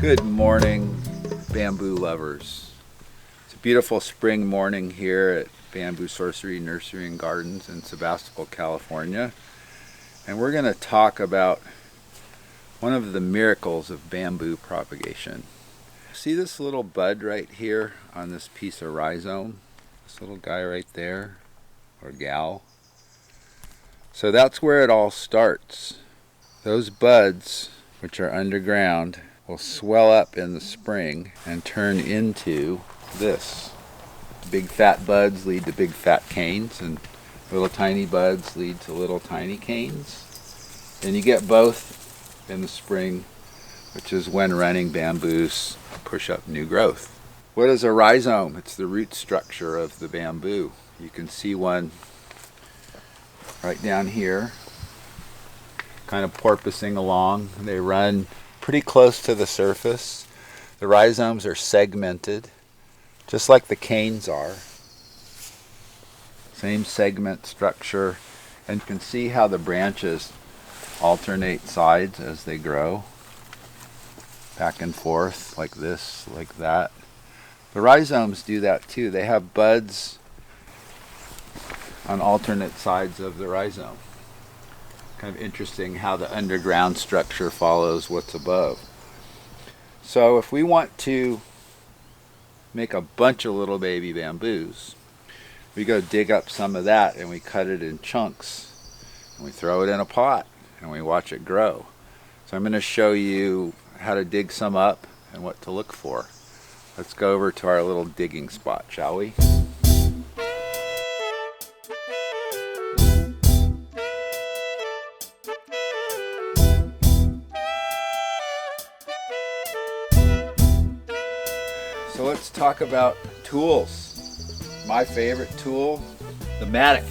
Good morning, bamboo lovers. It's a beautiful spring morning here at Bamboo Sourcery Nursery Gardens in Sebastopol, California. And we're going to talk about one of the miracles of bamboo propagation. See this little bud right here on this piece of rhizome? This little guy right there, or gal. So that's where it all starts. Those buds, which are underground, will swell up in the spring and turn into this. Big fat buds lead to big fat canes, and little tiny buds lead to little tiny canes. And you get both in the spring, which is when running bamboos push up new growth. What is a rhizome? It's the root structure of the bamboo. You can see one right down here, kind of porpoising along. They run pretty close to the surface. The rhizomes are segmented, just like the canes are. Same segment structure, and you can see how the branches alternate sides as they grow, back and forth, like this, like that. The rhizomes do that too. They have buds on alternate sides of the rhizome. Kind of interesting how the underground structure follows what's above. So if we want to make a bunch of little baby bamboos, we go dig up some of that and we cut it in chunks and we throw it in a pot and we watch it grow. So I'm going to show you how to dig some up and what to look for. Let's go over to our little digging spot, shall we? So let's talk about tools. My favorite tool, the mattock.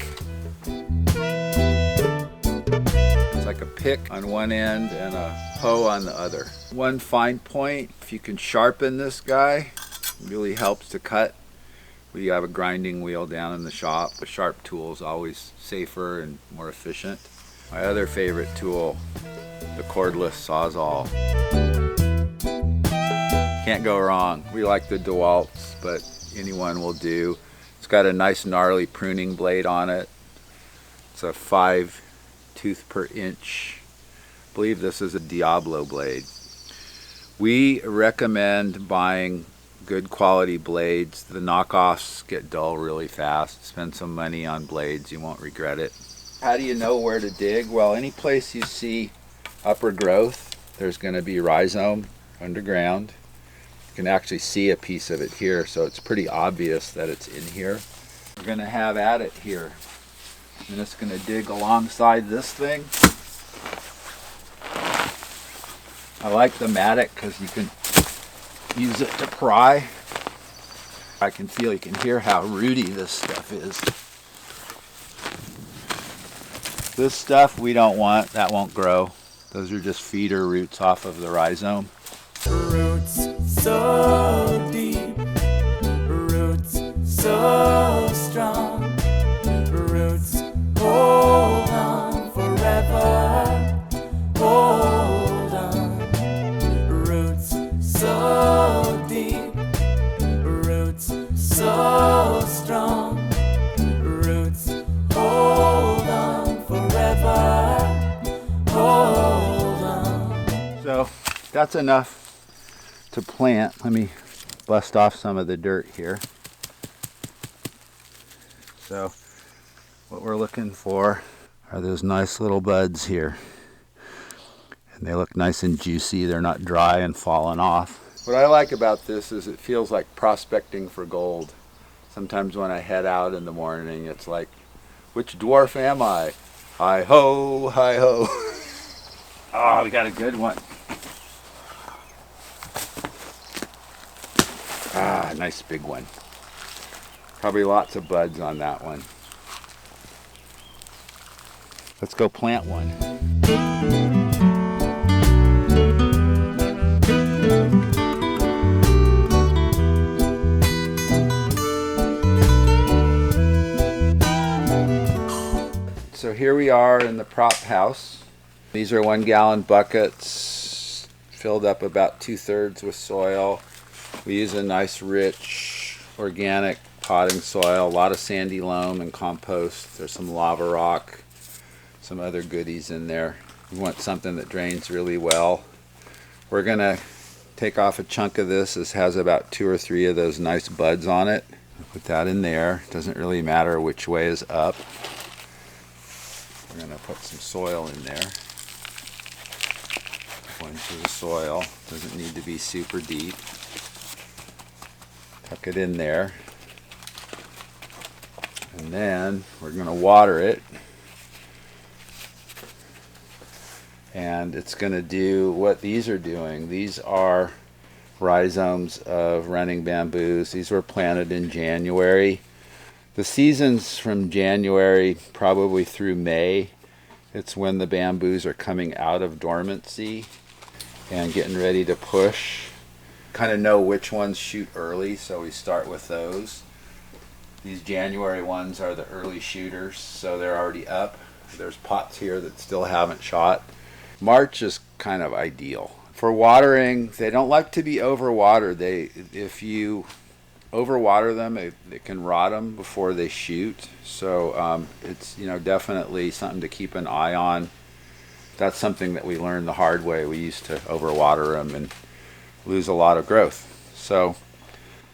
It's like a pick on one end and a hoe on the other. One fine point, if you can sharpen this guy, it really helps to cut. We have a grinding wheel down in the shop. A sharp tool is always safer and more efficient. My other favorite tool, the cordless Sawzall. Can't go wrong. We like the DeWalt's, but anyone will do. It's got a nice gnarly pruning blade on it. It's a 5 tooth per inch. I believe this is a Diablo blade. We recommend buying good quality blades. The knockoffs get dull really fast. Spend some money on blades, you won't regret it. How do you know where to dig? Well, any place you see upper growth, there's going to be rhizome underground. You can actually see a piece of it here, so it's pretty obvious that it's in here. We're going to have at it here. I'm just going to dig alongside this thing. I like the mattock because you can use it to pry. I can feel, you can hear how rooty this stuff is. This stuff we don't want, that won't grow. Those are just feeder roots off of the rhizome. Roots so deep, roots so strong, roots hold on forever, hold on. Roots so deep, roots so strong, roots hold on forever, hold on. So that's enough to plant. Let me bust off some of the dirt here. So what we're looking for are those nice little buds here. And they look nice and juicy. They're not dry and falling off. What I like about this is it feels like prospecting for gold. Sometimes when I head out in the morning, it's like, which dwarf am I? Hi ho, hi ho. Oh, we got a good one. Ah, nice big one. Probably lots of buds on that one. Let's go plant one. So here we are in the prop house. These are 1 gallon buckets, filled up about 2/3 with soil. We use a nice rich organic potting soil, a lot of sandy loam and compost. There's some lava rock, some other goodies in there. We want something that drains really well. We're gonna take off a chunk of this. This has about 2 or 3 of those nice buds on it. Put that in there. Doesn't really matter which way is up. We're gonna put some soil in there. Go into the soil. Doesn't need to be super deep. Tuck it in there. And then we're gonna water it. And it's going to do what these are doing. These are rhizomes of running bamboos. These were planted in January. The season's from January probably through May. It's when the bamboos are coming out of dormancy and getting ready to push. Kind of know which ones shoot early, so we start with those. These January ones are the early shooters, so they're already up. There's pots here that still haven't shot. March is kind of ideal. For watering, they don't like to be overwatered. If you overwater them, it can rot them before they shoot. So it's definitely something to keep an eye on. That's something that we learned the hard way. We used to overwater them and lose a lot of growth. So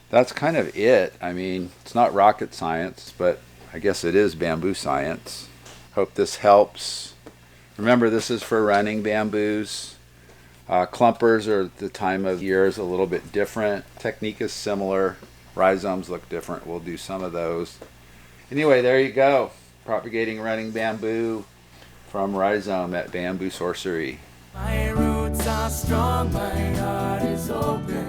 that's kind of it. I mean, it's not rocket science, but I guess it is bamboo science. Hope this helps. Remember, this is for running bamboos. Clumpers are the time of year is a little bit different. Technique is similar. Rhizomes look different. We'll do some of those. Anyway, there you go. Propagating running bamboo from rhizome at Bamboo Sorcery. My roots are strong, my heart is open.